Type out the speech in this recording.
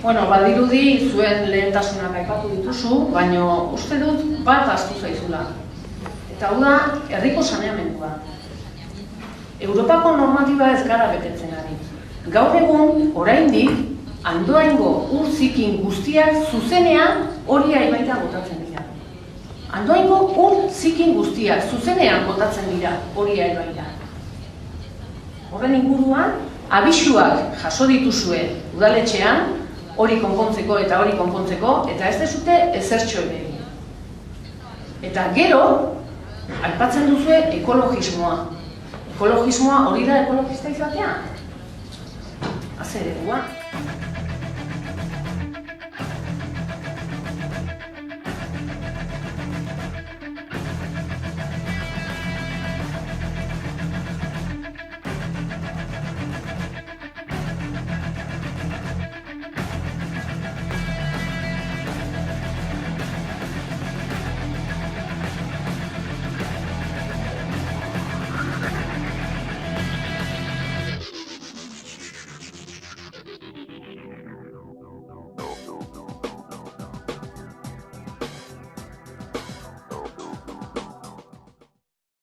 Bueno, badirudi zuen lehentasunak aipatu dituzu, baina uste dut bat ahaztu zaizula. Eta hau da, herriko saneamendua. Europako normatiba ez gara betetzen ari. Gaur egun, oraindik, Andoaingo ur zikin guztiak zuzenean Oria ibaira botatzen dira. Andoaingo ur zikin guztiak zuzenean botatzen dira Oria ibaira. Horren inguruan, abisuak jaso dituzue udaletxean, hori konpontzeko, eta ez dezute ezertxo ere. Eta gero, aipatzen duzue ekologismoa. Ekologismoa hori da ekologista izatea? Azeredua.